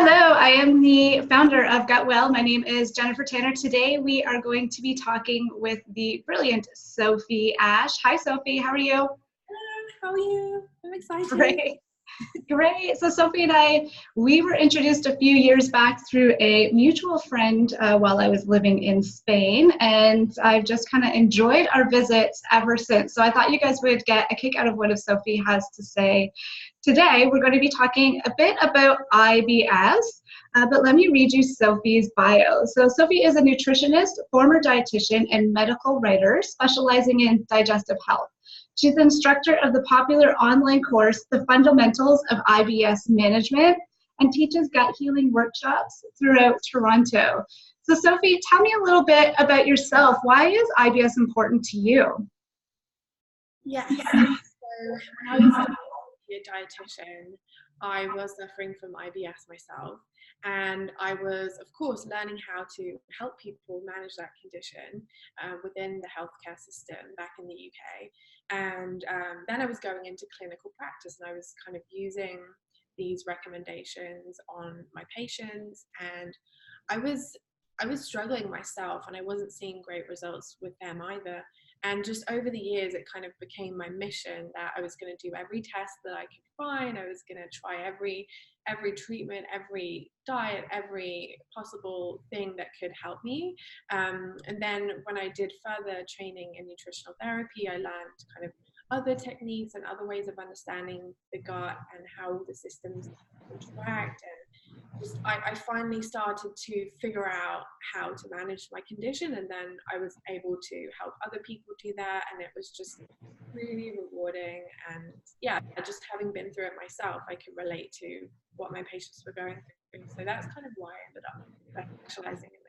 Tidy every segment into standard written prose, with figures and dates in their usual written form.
Hello, I am the founder of Gut Well. My name is Jennifer Tanner. Today we are going to be talking with the brilliant Sophie Ash. Hi, Sophie. How are you? Hello, how are you? I'm excited. Great. Great. So Sophie and I, we were introduced a few years back through a mutual friend while I was living in Spain, and I've just kind of enjoyed our visits ever since. So I thought you guys would get a kick out of what Sophie has to say. Today, we're going to be talking a bit about IBS, but let me read you Sophie's bio. So Sophie is a nutritionist, former dietitian, and medical writer specializing in digestive health. She's the instructor of the popular online course, The Fundamentals of IBS Management, and teaches gut healing workshops throughout Toronto. So Sophie, tell me a little bit about yourself. Why is IBS important to you? Yes. So when I was a dietitian, I was suffering from IBS myself. And I was, of course, learning how to help people manage that condition within the healthcare system back in the UK. And then I was going into clinical practice, and I was kind of using these recommendations on my patients. And I was struggling myself, and I wasn't seeing great results with them either. And just over the years, it kind of became my mission that I was going to do every test that I could find. I was going to try every treatment, every diet, every possible thing that could help me. And then when I did further training in nutritional therapy, I learned kind of other techniques and other ways of understanding the gut and how the systems interact. And just, I finally started to figure out how to manage my condition, and then I was able to help other people do that, and it was just really rewarding. And yeah, just having been through it myself, I could relate to what my patients were going through. So that's kind of why I ended up specializing in it.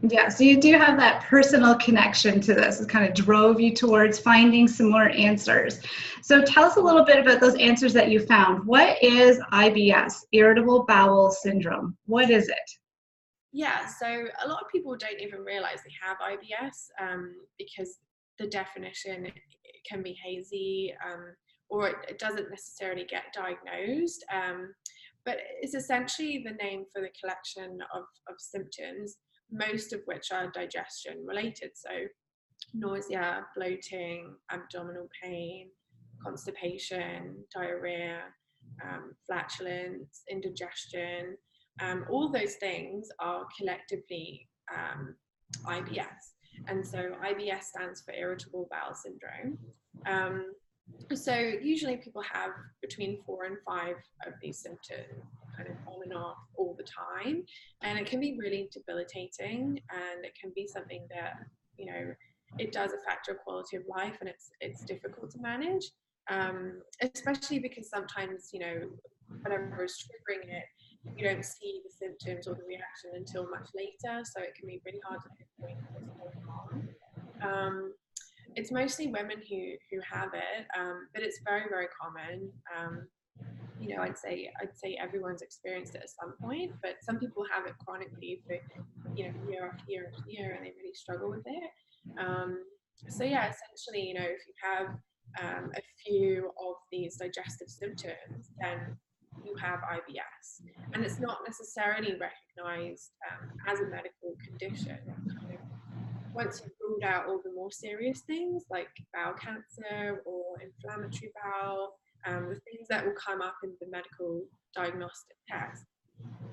Yeah, so you do have that personal connection to this. It kind of drove you towards finding some more answers. So tell us a little bit about those answers that you found. What is IBS, irritable bowel syndrome? What is it? Yeah, so a lot of people don't even realize they have IBS because the definition can be hazy, or it doesn't necessarily get diagnosed. But it's essentially the name for the collection of symptoms, most of which are digestion related. So nausea, bloating, abdominal pain, constipation, diarrhea, flatulence, indigestion. All those things are collectively IBS. And so IBS stands for irritable bowel syndrome. So usually people have between 4 and 5 of these symptoms kind of on and off all the time. And it can be really debilitating, and it can be something that, it does affect your quality of life, and it's difficult to manage, especially because sometimes, whatever is triggering it, you don't see the symptoms or the reaction until much later. So it can be really hard to pinpoint what's going on. It's mostly women who have it, but it's very, very common. I'd say everyone's experienced it at some point, but some people have it chronically for year after year after year, and they really struggle with it. So yeah, essentially, if you have a few of these digestive symptoms, then you have IBS, and it's not necessarily recognized as a medical condition. Kind of once you've ruled out all the more serious things like bowel cancer or inflammatory bowel, the things that will come up in the medical diagnostic test,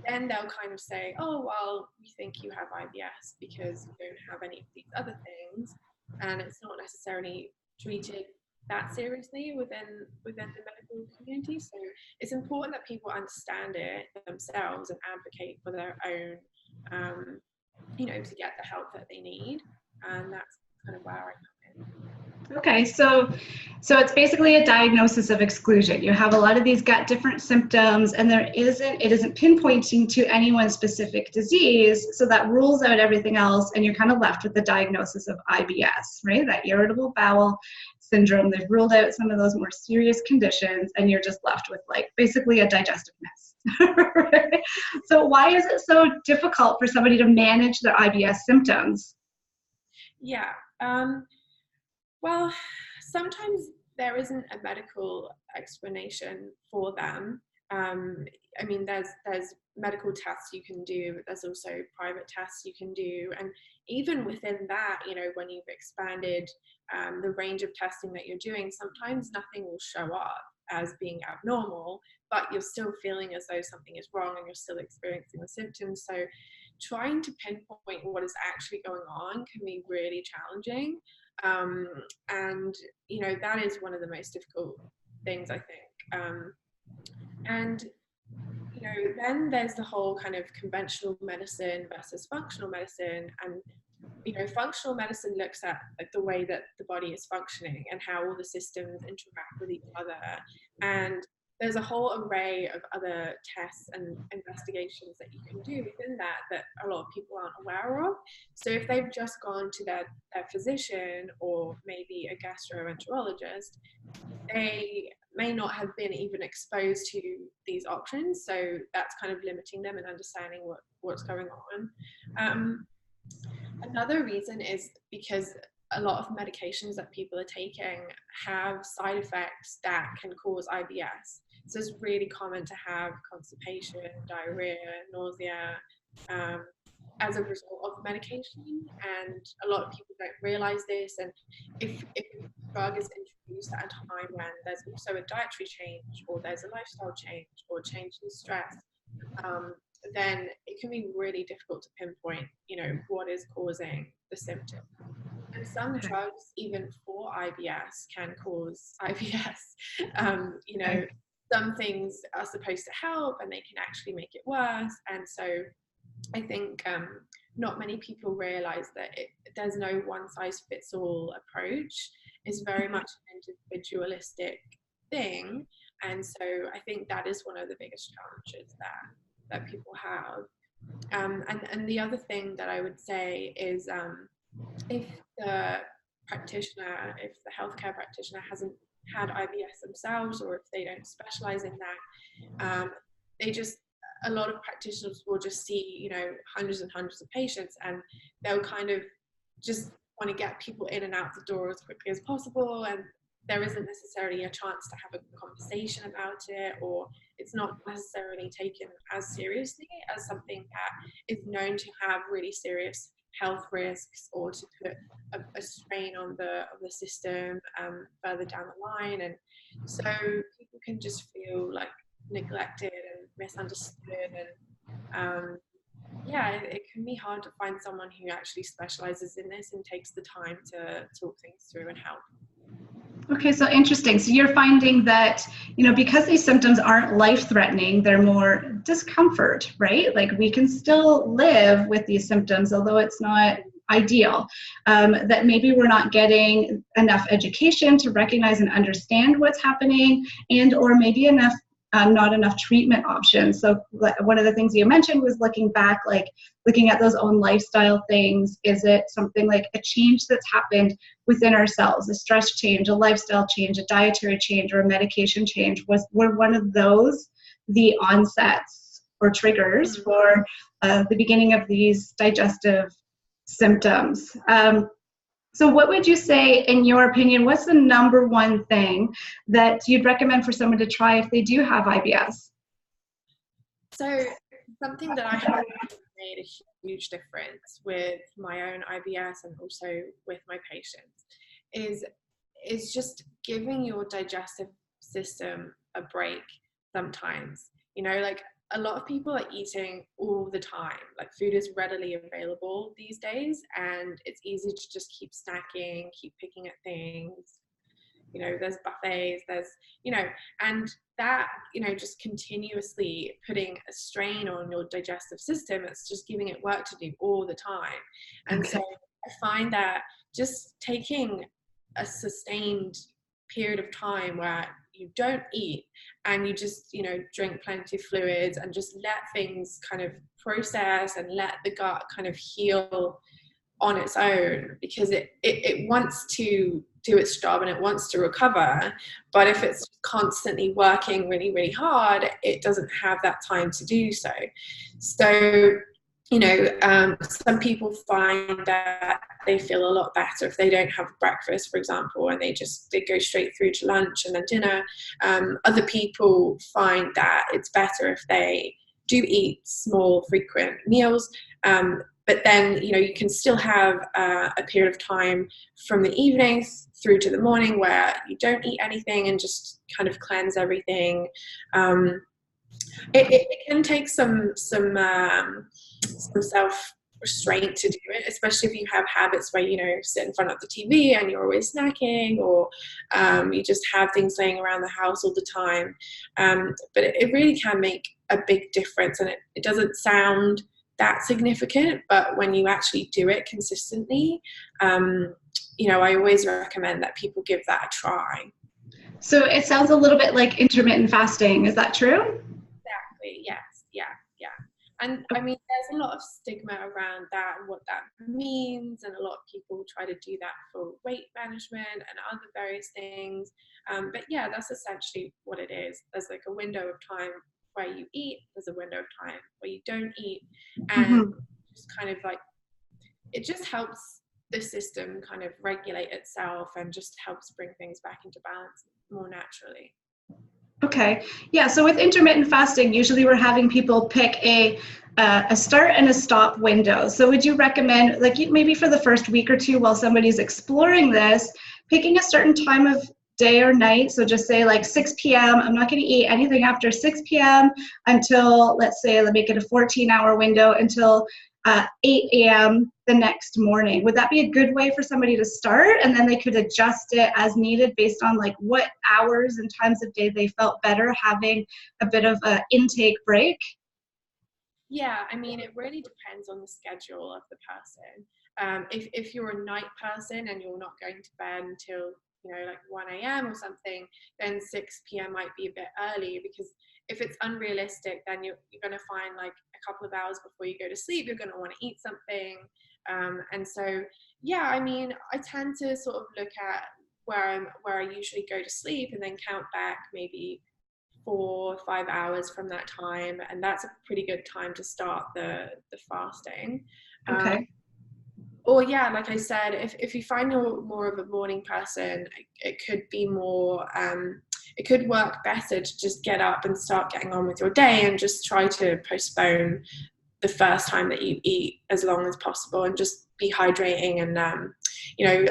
then they'll kind of say, oh, well, we think you have IBS because you don't have any of these other things. And it's not necessarily treated that seriously within the medical community. So it's important that people understand it themselves and advocate for their own, to get the help that they need. And that's kind of where I come in. Okay, so it's basically a diagnosis of exclusion. You have a lot of these gut different symptoms, and it isn't pinpointing to any one specific disease, so that rules out everything else, and you're kind of left with the diagnosis of IBS, right? That irritable bowel syndrome. They've ruled out some of those more serious conditions, and you're just left with basically a digestive mess. Right? So why is it so difficult for somebody to manage their IBS symptoms? Yeah. Well, sometimes there isn't a medical explanation for them. I mean, there's medical tests you can do, but there's also private tests you can do. And even within that, you know, when you've expanded the range of testing that you're doing, sometimes nothing will show up as being abnormal, but you're still feeling as though something is wrong and you're still experiencing the symptoms. So trying to pinpoint what is actually going on can be really challenging. And, you know, that is one of the most difficult things, I think. And you know, then there's the whole kind of conventional medicine versus functional medicine. And you know, functional medicine looks at like the way that the body is functioning and how all the systems interact with each other. And there's a whole array of other tests and investigations that you can do within that a lot of people aren't aware of. So if they've just gone to their physician or maybe a gastroenterologist, they may not have been even exposed to these options. So that's kind of limiting them in understanding what's going on. Another reason is because a lot of medications that people are taking have side effects that can cause IBS. So it's really common to have constipation, diarrhea, nausea as a result of medication. And a lot of people don't realize this. And if a drug is introduced at a time when there's also a dietary change or there's a lifestyle change or change in stress, then it can be really difficult to pinpoint, you know, what is causing the symptom. And some drugs, even for IBS, can cause IBS. You know, some things are supposed to help and they can actually make it worse. And so I think not many people realize that there's no one-size-fits-all approach. It's very much an individualistic thing. And so I think that is one of the biggest challenges that people have. And the other thing that I would say is if the practitioner, if the healthcare practitioner hasn't had IBS themselves, or if they don't specialize in that, a lot of practitioners will just see, you know, hundreds and hundreds of patients, and they'll kind of just want to get people in and out the door as quickly as possible, and there isn't necessarily a chance to have a conversation about it, or it's not necessarily taken as seriously as something that is known to have really serious health risks or to put a strain on the system further down the line. And so people can just feel like neglected and misunderstood, and it can be hard to find someone who actually specializes in this and takes the time to talk things through and help. Okay, so interesting. So you're finding that, you know, because these symptoms aren't life-threatening, they're more discomfort, right? Like we can still live with these symptoms, although it's not ideal. That maybe we're not getting enough education to recognize and understand what's happening, and or maybe not enough treatment options. So one of the things you mentioned was looking at those own lifestyle things. Is it something like a change that's happened within ourselves, a stress change, a lifestyle change, a dietary change, or a medication change? Were one of those the onsets or triggers for the beginning of these digestive symptoms? So what would you say, in your opinion, what's the number one thing that you'd recommend for someone to try if they do have IBS? So something that I have made a huge difference with my own IBS and also with my patients is just giving your digestive system a break sometimes. You know, like a lot of people are eating all the time. Like food is readily available these days, and it's easy to just keep snacking, keep picking at things. You know, there's buffets, and that, you know, just continuously putting a strain on your digestive system, it's just giving it work to do all the time. And so I find that just taking a sustained period of time where you don't eat and you just, you know, drink plenty of fluids and just let things kind of process and let the gut kind of heal on its own, because it wants to do its job and it wants to recover. But if it's constantly working really, really hard, it doesn't have that time to do so. So some people find that they feel a lot better if they don't have breakfast, for example, and they go straight through to lunch and then dinner. Other people find that it's better if they do eat small, frequent meals. But then, you can still have a period of time from the evening through to the morning where you don't eat anything and just kind of cleanse everything. It can take some self restraint to do it, especially if you have habits where sit in front of the TV and you're always snacking, or you just have things laying around the house all the time. But it really can make a big difference, and it doesn't sound that significant, but when you actually do it consistently, I always recommend that people give that a try. So it sounds a little bit like intermittent fasting. Is that true? Exactly. Yes. Yeah. And I mean, there's a lot of stigma around that and what that means, and a lot of people try to do that for weight management and other various things. But yeah, that's essentially what it is. There's like a window of time where you eat. There's a window of time where you don't eat, and just kind of like, it just helps the system kind of regulate itself and just helps bring things back into balance more naturally. Okay. Yeah. So with intermittent fasting, usually we're having people pick a start and a stop window. So would you recommend, like maybe for the first week or two while somebody's exploring this, picking a certain time of day or night? So just say like 6 p.m. I'm not going to eat anything after 6 p.m. until, let's make it a 14-hour window until 8 a.m. the next morning. Would that be a good way for somebody to start? And then they could adjust it as needed based on like what hours and times of day they felt better having a bit of an intake break? Yeah, I mean, it really depends on the schedule of the person. If you're a night person and you're not going to bed until like 1 a.m. or something, then 6 p.m. might be a bit early, because if it's unrealistic, then you're going to find like a couple of hours before you go to sleep, you're going to want to eat something. And so, yeah, I mean, I tend to sort of look at where I usually go to sleep and then count back maybe 4 or 5 hours from that time, and that's a pretty good time to start the fasting. Okay. Or yeah, like I said, if you find you're more of a morning person, it could be more, it could work better to just get up and start getting on with your day and just try to postpone the first time that you eat as long as possible, and just be hydrating. And a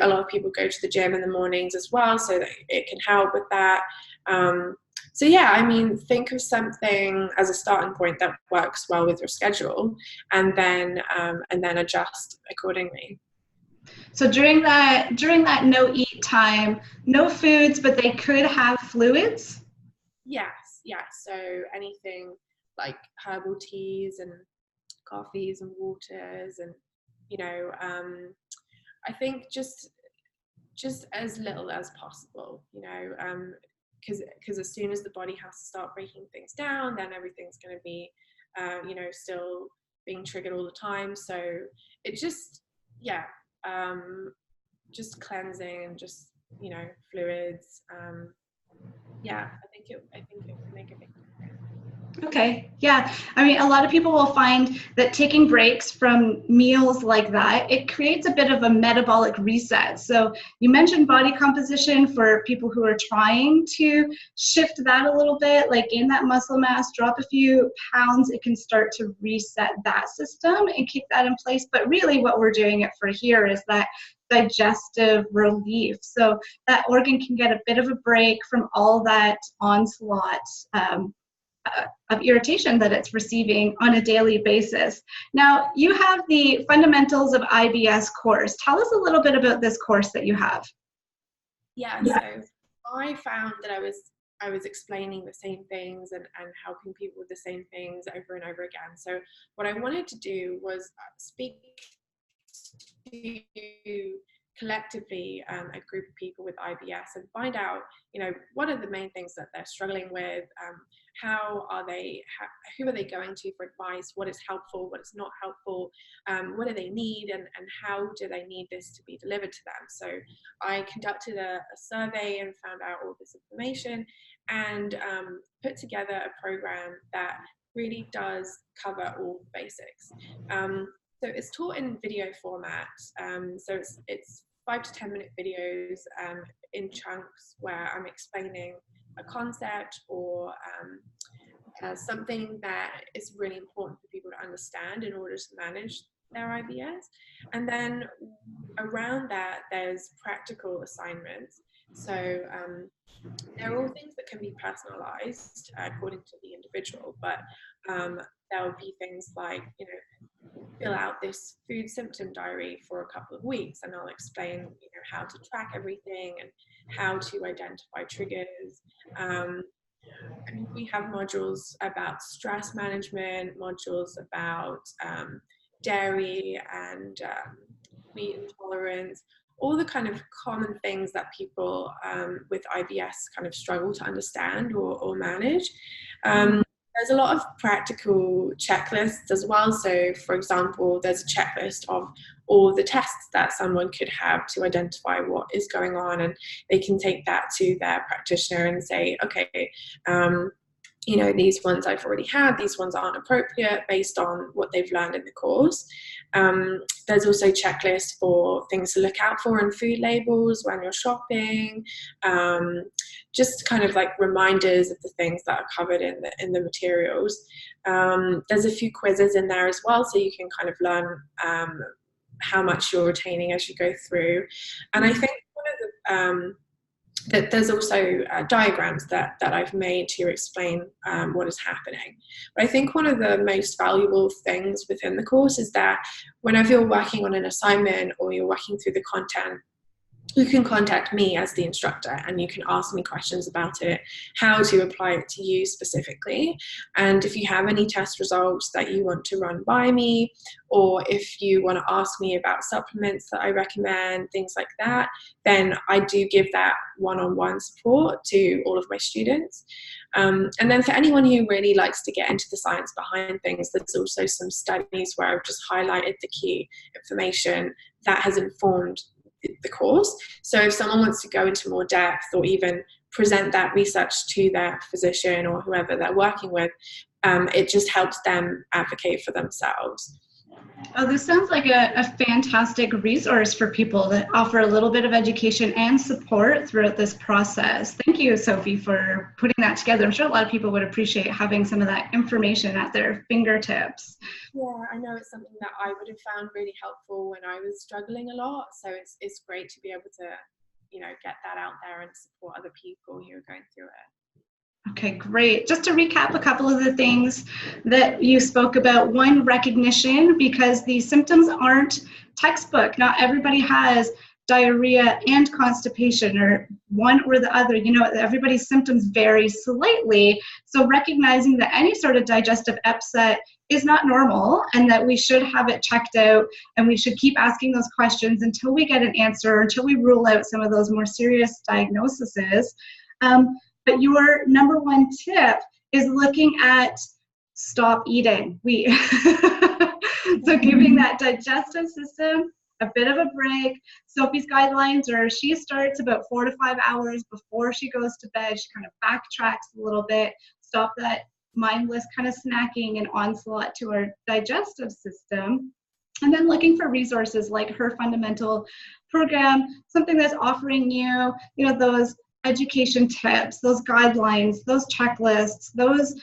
lot of people go to the gym in the mornings as well, so that it can help with that. So yeah, I mean, think of something as a starting point that works well with your schedule, and then adjust accordingly. So during that no eat time, no foods, but they could have fluids. Yes, yes. So anything like herbal teas and coffees and waters, and I think just as little as possible, because as soon as the body has to start breaking things down, then everything's going to be still being triggered all the time. So it just, yeah, just cleansing and just fluids. Yeah, I think it can make a big difference. Okay, yeah. I mean, a lot of people will find that taking breaks from meals like that, it creates a bit of a metabolic reset. So you mentioned body composition for people who are trying to shift that a little bit, like gain that muscle mass, drop a few pounds, it can start to reset that system and keep that in place. But really what we're doing it for here is that digestive relief. So that organ can get a bit of a break from all that onslaught of irritation that it's receiving on a daily basis. Now, you have the Fundamentals of IBS course. Tell us a little bit about this course that you have. Yeah, so I found that I was explaining the same things and helping people with the same things over and over again. So what I wanted to do was speak to collectively a group of people with IBS and find out, what are the main things that they're struggling with, who are they going to for advice, what is helpful, what is not helpful, what do they need, and how do they need this to be delivered to them. So I conducted a survey and found out all this information, and put together a program that really does cover all the basics. So it's taught in video format. So it's 5 to 10 minute videos in chunks where I'm explaining a concept or something that is really important for people to understand in order to manage their IBS. And then around that, there's practical assignments. So they're all things that can be personalized according to the individual, but there'll be things like, fill out this food symptom diary for a couple of weeks, and I'll explain, how to track everything and how to identify triggers. And we have modules about stress management, modules about dairy and wheat intolerance, all the kind of common things that people with IBS kind of struggle to understand or manage. There's a lot of practical checklists as well. So, for example, there's a checklist of all the tests that someone could have to identify what is going on, and they can take that to their practitioner and say, okay, these ones I've already had, these ones aren't appropriate based on what they've learned in the course. There's also checklists for things to look out for in food labels when you're shopping, just kind of like reminders of the things that are covered in the materials. There's a few quizzes in there as well, so you can kind of learn how much you're retaining as you go through. And I think one of the that there's also diagrams that I've made to explain what is happening. But I think one of the most valuable things within the course is that whenever you're working on an assignment or you're working through the content, you can contact me as the instructor and you can ask me questions about it, how to apply it to you specifically. And if you have any test results that you want to run by me, or if you want to ask me about supplements that I recommend, things like that, then I do give that one-on-one support to all of my students. And then for anyone who really likes to get into the science behind things, there's also some studies where I've just highlighted the key information that has informed the course. So if someone wants to go into more depth or even present that research to their physician or whoever they're working with, it just helps them advocate for themselves. Oh, this sounds like a fantastic resource for people that offer a little bit of education and support throughout this process. Thank you, Sophie, for putting that together. I'm sure a lot of people would appreciate having some of that information at their fingertips. Yeah, I know it's something that I would have found really helpful when I was struggling a lot. So it's great to be able to, get that out there and support other people who are going through it. Okay, great. Just to recap a couple of the things that you spoke about. One, recognition, because these symptoms aren't textbook. Not everybody has diarrhea and constipation, or one or the other. Everybody's symptoms vary slightly. So recognizing that any sort of digestive upset is not normal and that we should have it checked out, and we should keep asking those questions until we get an answer, until we rule out some of those more serious diagnoses. But your number one tip is looking at stop eating. So giving that digestive system a bit of a break. Sophie's guidelines are she starts about 4 to 5 hours before she goes to bed. She kind of backtracks a little bit, stop that mindless kind of snacking and onslaught to our digestive system. And then looking for resources like her fundamental program, something that's offering you, those education tips, those guidelines, those checklists, those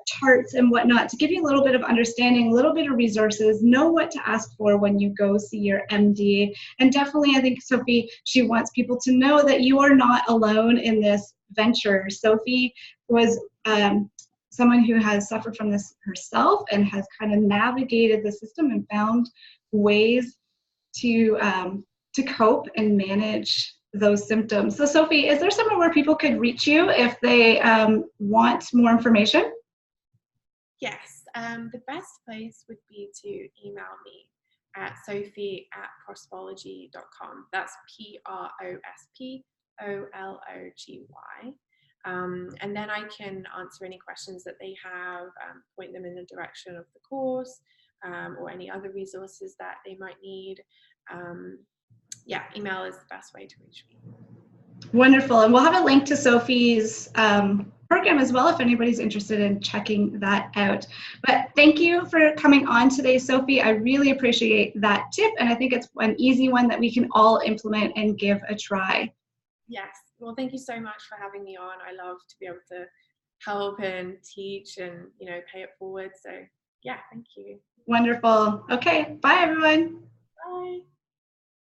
charts and whatnot, to give you a little bit of understanding, a little bit of resources, know what to ask for when you go see your MD. And definitely, I think Sophie, she wants people to know that you are not alone in this venture. Sophie was someone who has suffered from this herself and has kind of navigated the system and found ways to cope and manage those symptoms. So Sophie, is there somewhere where people could reach you if they want more information? Yes, the best place would be to email me at sophie@prospology.com. That's PROSPOLOGY. And then I can answer any questions that they have, point them in the direction of the course, or any other resources that they might need. Email is the best way to reach me. Wonderful. And we'll have a link to Sophie's program as well if anybody's interested in checking that out. But thank you for coming on today, Sophie. I really appreciate that tip, and I think it's an easy one that we can all implement and give a try. Yes. Well, thank you so much for having me on. I love to be able to help and teach and, pay it forward. So yeah, thank you. Wonderful. Okay. Bye, everyone.